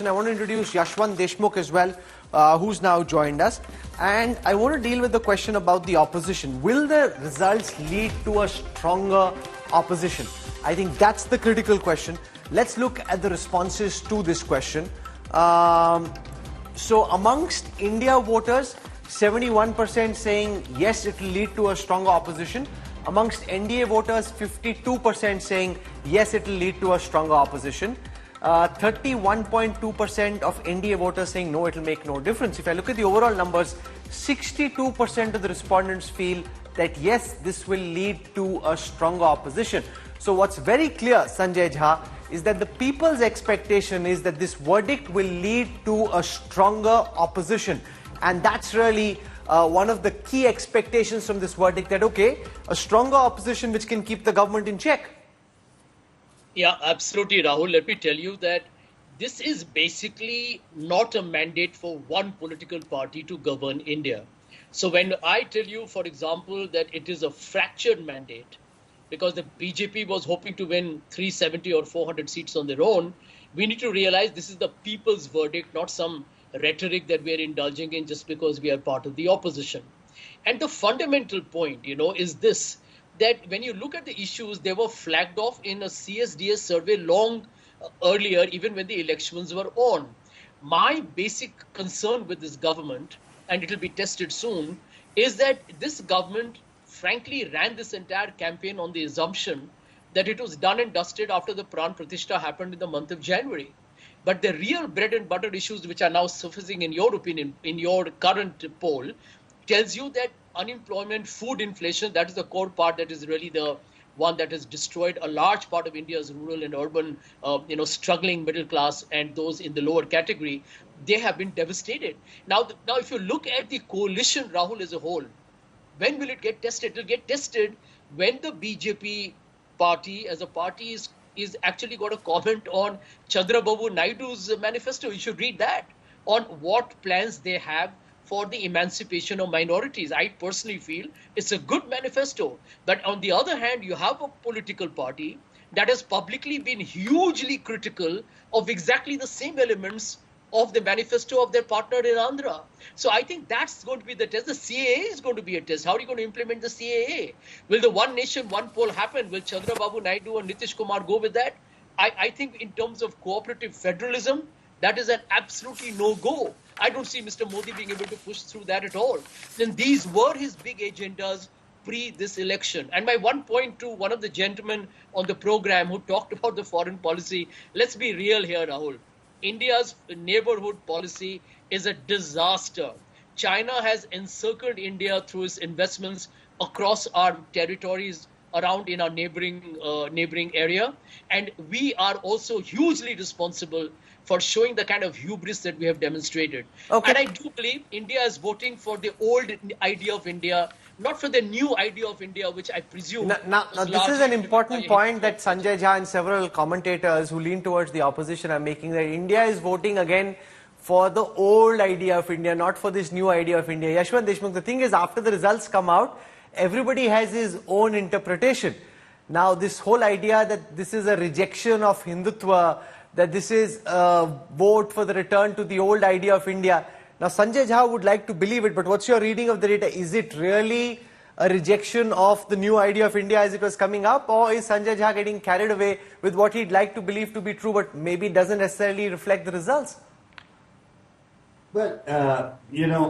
I want to introduce Yashwant Deshmukh as well, who's now joined us. And I want to deal with the question about the opposition. Will the results lead to a stronger opposition? I think that's the critical question. Let's look at the responses to this question. So amongst India voters, 71% saying yes, it will lead to a stronger opposition. Amongst NDA voters, 52% saying yes, it will lead to a stronger opposition. 31.2% of NDA voters saying no, it will make no difference. If I look at the overall numbers, 62% of the respondents feel that yes, this will lead to a stronger opposition. So what's very clear, Sanjay Jha, is that the people's expectation is that this verdict will lead to a stronger opposition. And that's really one of the key expectations from this verdict, that okay, a stronger opposition which can keep the government in check. Yeah, absolutely, Rahul. Let me tell you that this is basically not a mandate for one political party to govern India. So when I tell you, for example, that it is a fractured mandate, because the BJP was hoping to win 370 or 400 seats on their own, we need to realize this is the people's verdict, not some rhetoric that we are indulging in just because we are part of the opposition. And the fundamental point, is this, that when you look at the issues, they were flagged off in a CSDS survey long earlier, even when the elections were on. My basic concern with this government, and it will be tested soon, is that this government frankly ran this entire campaign on the assumption that it was done and dusted after the Pran Pratishtha happened in the month of January. But the real bread and butter issues which are now surfacing, in your opinion, in your current poll, tells you that unemployment, food inflation, that is the core part, that is really the one that has destroyed a large part of India's rural and urban, struggling middle class and those in the lower category. They have been devastated. Now, if you look at the coalition, Rahul, as a whole, when will it get tested? It will get tested when the BJP party as a party is actually got a comment on Chandrababu Naidu's manifesto. You should read that, on what plans they have for the emancipation of minorities. I personally feel it's a good manifesto. But on the other hand, you have a political party that has publicly been hugely critical of exactly the same elements of the manifesto of their partner in Andhra. So I think that's going to be the test. The CAA is going to be a test. How are you going to implement the CAA? Will the one nation, one poll happen? Will Chandrababu Naidu and Nitish Kumar go with that? I think in terms of cooperative federalism, that is an absolutely no-go. I don't see Mr. Modi being able to push through that at all. Then these were his big agendas pre this election. And my one point to one of the gentlemen on the program who talked about the foreign policy, let's be real here, Rahul. India's neighborhood policy is a disaster. China has encircled India through its investments across our territories around in our neighboring area. And we are also hugely responsible for showing the kind of hubris that we have demonstrated. Okay. And I do believe India is voting for the old idea of India, not for the new idea of India, which I presume... Now this is an important point that Sanjay Jha and several commentators who lean towards the opposition are making, that India is voting again for the old idea of India, not for this new idea of India. Yashwant Deshmukh, the thing is, after the results come out, everybody has his own interpretation. Now this whole idea that this is a rejection of Hindutva, that this is a vote for the return to the old idea of India. Now Sanjay Jha would like to believe it, but what's your reading of the data? Is it really a rejection of the new idea of India as it was coming up, or is Sanjay Jha getting carried away with what he'd like to believe to be true, but maybe doesn't necessarily reflect the results? Well,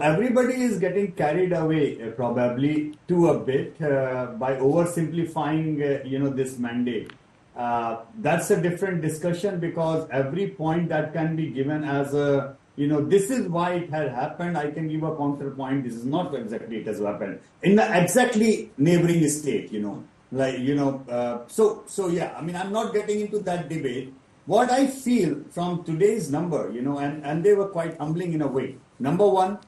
everybody is getting carried away probably to a bit by oversimplifying, this mandate. That's a different discussion, because every point that can be given as a, this is why it had happened, I can give a counterpoint. This is not exactly it has happened in the exactly neighboring state, So yeah, I'm not getting into that debate. What I feel from today's number, and they were quite humbling in a way. Number one,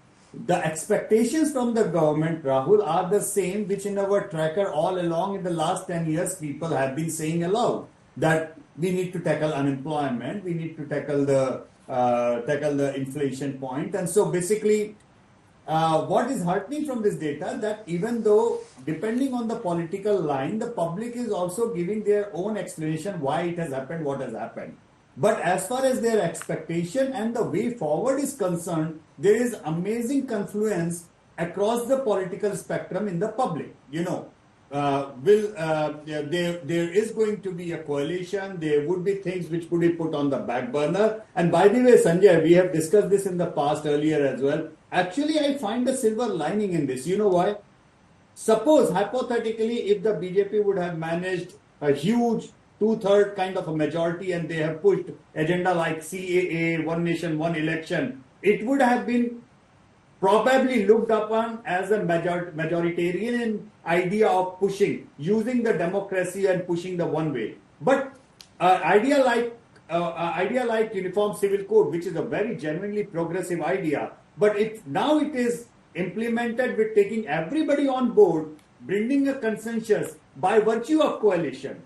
the expectations from the government, Rahul, are the same which in our tracker all along in the last 10 years people have been saying aloud, that we need to tackle unemployment, we need to tackle the inflation point. And so basically, what is heartening from this data, that even though depending on the political line, the public is also giving their own explanation why it has happened, what has happened. But as far as their expectation and the way forward is concerned, there is amazing confluence across the political spectrum in the public. There is going to be a coalition. There would be things which could be put on the back burner. And by the way, Sanjay, we have discussed this in the past earlier as well. Actually, I find a silver lining in this. You know why? Suppose, hypothetically, if the BJP would have managed a huge two-third kind of a majority and they have pushed agenda like CAA, one nation, one election, it would have been probably looked upon as a majoritarian idea of using the democracy and pushing the one way. But idea like uniform civil code, which is a very genuinely progressive idea, but now it is implemented with taking everybody on board, bringing a consensus by virtue of coalition.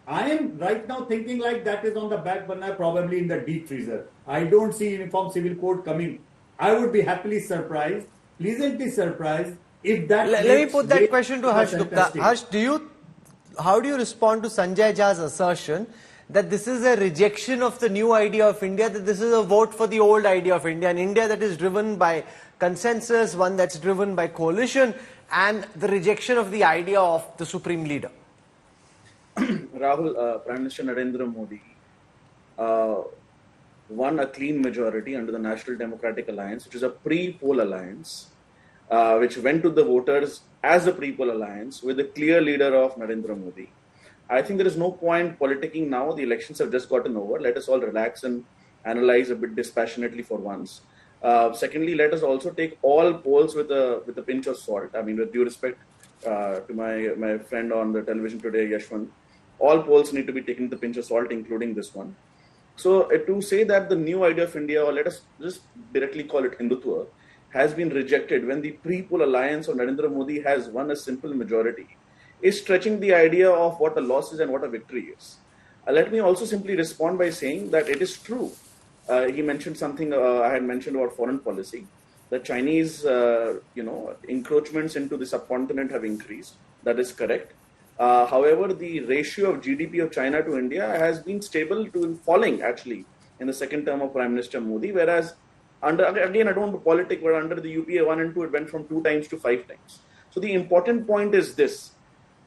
I am right now thinking like that is on the back burner, probably in the deep freezer. I don't see uniform civil code coming. I would be happily surprised, pleasantly surprised, if that. Let me put that question to Harsh Gupta. Harsh, how do you respond to Sanjay Jha's assertion that this is a rejection of the new idea of India, that this is a vote for the old idea of India, an India that is driven by consensus, one that's driven by coalition, and the rejection of the idea of the supreme leader? Rahul, Prime Minister Narendra Modi won a clean majority under the National Democratic Alliance, which is a pre-poll alliance, which went to the voters as a pre-poll alliance with a clear leader of Narendra Modi. I think there is no point politicking now. The elections have just gotten over. Let us all relax and analyze a bit dispassionately for once. Secondly, let us also take all polls with a pinch of salt. I mean, with due respect to my friend on the television today, Yashwant, all polls need to be taken with a pinch of salt, including this one. So to say that the new idea of India, or let us just directly call it Hindutva, has been rejected when the pre-poll alliance of Narendra Modi has won a simple majority, is stretching the idea of what a loss is and what a victory is. Let me also simply respond by saying that it is true. He mentioned something I had mentioned about foreign policy. The Chinese, encroachments into the subcontinent have increased. That is correct. However, the ratio of GDP of China to India has been stable to falling, actually, in the second term of Prime Minister Modi, whereas again, I don't want to politic, but under the UPA 1 and 2, it went from 2 times to 5 times. So the important point is this.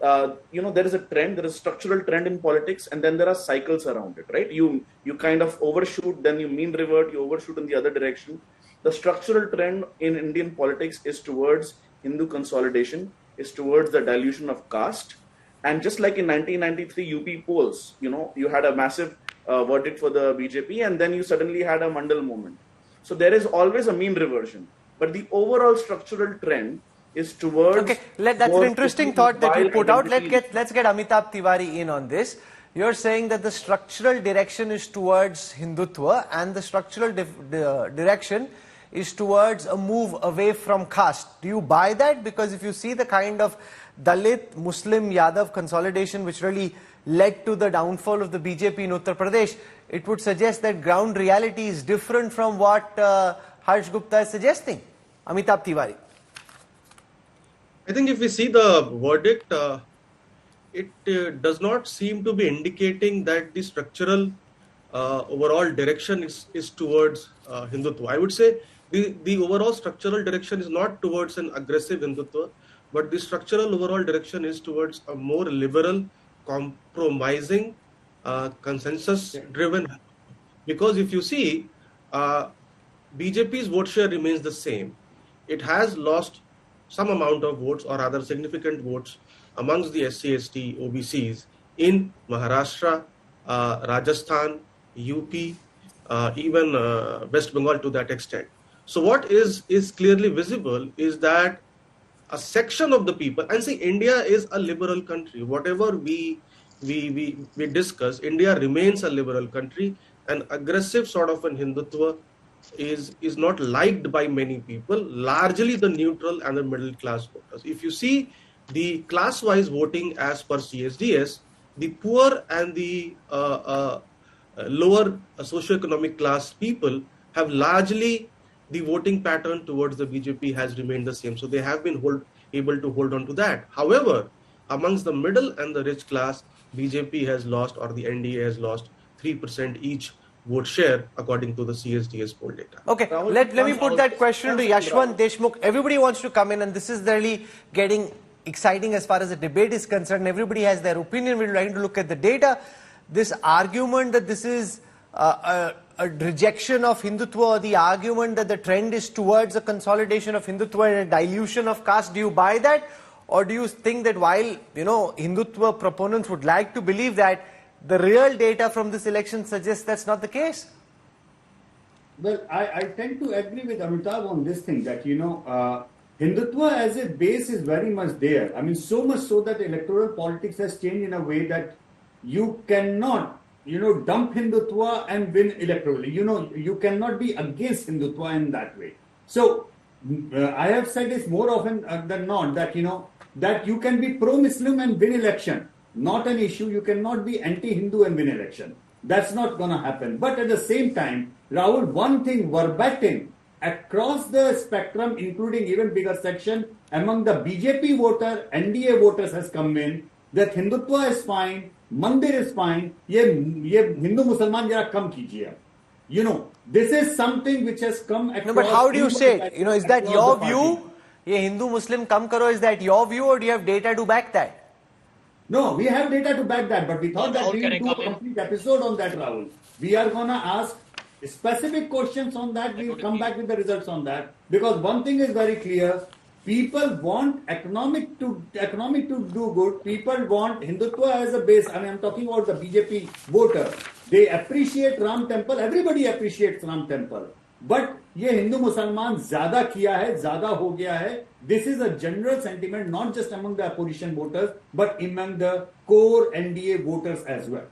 There is a trend, there is a structural trend in politics, and then there are cycles around it, right? You kind of overshoot, then you mean revert, you overshoot in the other direction. The structural trend in Indian politics is towards Hindu consolidation, is towards the dilution of caste. And just like in 1993 UP polls, you had a massive verdict for the BJP, and then you suddenly had a Mandal movement. So there is always a mean reversion. But the overall structural trend is towards... Okay, that's an interesting thought that you put out. Let's get Amitabh Tiwari in on this. You're saying that the structural direction is towards Hindutva and the structural direction is towards a move away from caste. Do you buy that? Because if you see the kind of Dalit, Muslim, Yadav consolidation which really led to the downfall of the BJP in Uttar Pradesh, it would suggest that ground reality is different from what Harsh Gupta is suggesting. Amitabh Tiwari. I think if we see the verdict, it does not seem to be indicating that the structural overall direction is towards Hindutva. I would say the overall structural direction is not towards an aggressive Hindutva, but the structural overall direction is towards a more liberal, compromising, consensus-driven. Because if you see, BJP's vote share remains the same. It has lost some amount of votes, or rather significant votes, amongst the SC, ST, OBCs in Maharashtra, Rajasthan, UP, even West Bengal to that extent. So what is clearly visible is that a section of the people, and see, India is a liberal country. Whatever we discuss, India remains a liberal country. An aggressive sort of an Hindutva is not liked by many people, largely the neutral and the middle class voters. If you see the class-wise voting as per CSDS, the poor and the lower socioeconomic class people have largely, the voting pattern towards the BJP has remained the same. So they have been able to hold on to that. However, amongst the middle and the rich class, BJP has lost, or the NDA has lost 3% each vote share according to the CSDS poll data. Okay, Rahul, let me put that Rahul, question to Yashwant Deshmukh. Everybody wants to come in, and this is really getting exciting as far as the debate is concerned. Everybody has their opinion. We're trying to look at the data. This argument that this is a rejection of Hindutva, or the argument that the trend is towards a consolidation of Hindutva and a dilution of caste, do you buy that? Or do you think that while, Hindutva proponents would like to believe that, the real data from this election suggests that's not the case? Well, I tend to agree with Amitabh on this thing that, Hindutva as a base is very much there. I mean, so much so that electoral politics has changed in a way that you cannot, dump Hindutva and win electorally. You cannot be against Hindutva in that way. So, I have said this more often than not that, that you can be pro-Muslim and win election. Not an issue. You cannot be anti-Hindu and win election. That's not going to happen. But at the same time, Rahul, one thing verbatim across the spectrum, including even bigger section among the BJP voter, NDA voters has come in that Hindutva is fine, Mandir is fine. Ye Hindu Musalman jara kam kijiye. This is something which has come across. No, but how do you say it? Is that your view? Ye Hindu Muslim kam karo, is that your view, or do you have data to back that? No, we have data to back that, but we thought that we will do a complete episode on that, Rahul. We are going to ask specific questions on that. We will come back with the results on that. Because one thing is very clear. People want economic to do good. People want Hindutva as a base. I mean, I'm talking about the BJP voter. They appreciate Ram Temple. Everybody appreciates Ram Temple. But ये हिंदू मुसलमान ज्यादा किया है, ज्यादा हो गया है. This is a general sentiment, not just among the opposition voters, but among the core NDA voters as well.